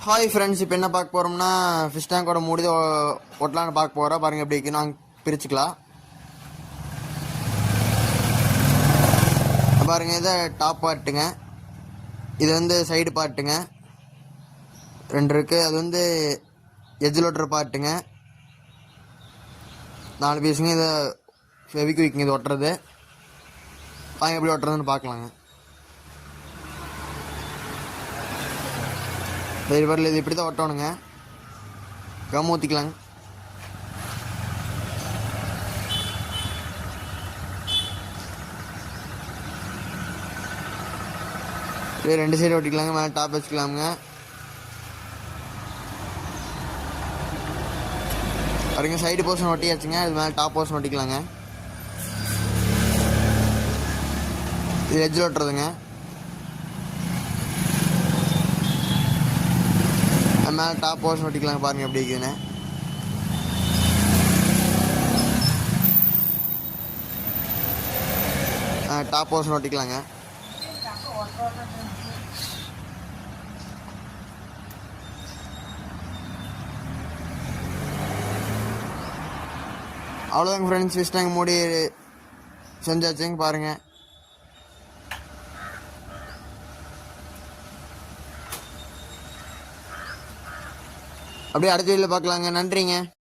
Hi friends, இப்போ என்ன பார்க்க போகிறோம்னா ஃபிஷ் டேங்கோட மூடி ஒட்டலான்னு பார்க்க போகிறோம். பாருங்கள் எப்படி இருக்குன்னு நாங்கள் பிரிச்சுக்கலாம். பாருங்கள், இதை டாப் பார்ட்டுங்க, இது வந்து சைடு பார்ட்டுங்க, ரெண்டு இருக்குது. அது வந்து எஜ்ஜில் ஒட்டுற பார்ட்டுங்க, 4 பீஸுங்க. இதை ஃபெவிக்விக்குங்க இது ஒட்டுறது. வாங்க எப்படி ஒட்டுறதுன்னு பார்க்கலாங்க. வரல, இது இப்படி தான் ஒட்டணுங்க. கம் ஊற்றிக்கலாங்க. ரெண்டு சைடு ஒட்டிக்கலாங்க. மேலே டாப் வச்சுக்கலாமுங்க. பாருங்க, சைடு போர்ஷன் ஒட்டியாச்சுங்க. இது மேலே டாப் போர்ஷன் ஒட்டிக்கலாங்க. இது எஜ்ஜில் ஒட்டுறதுங்க. மேலே டாப் போர்ஷன் ஒட்டிக்கலாங்க. பாருங்கள் எப்படி இருக்குதுன்னு. டாப் போர்ஷன் ஒட்டிக்கலாங்க. அவ்வளோதாங்க ஃப்ரெண்ட்ஸ், ஃபிஷ் டேங்க் மூடி செஞ்சாச்சுங்க. பாருங்கள், அப்படியே அடுத்த வீடியோவில் பார்க்கலாங்க. நன்றிங்க.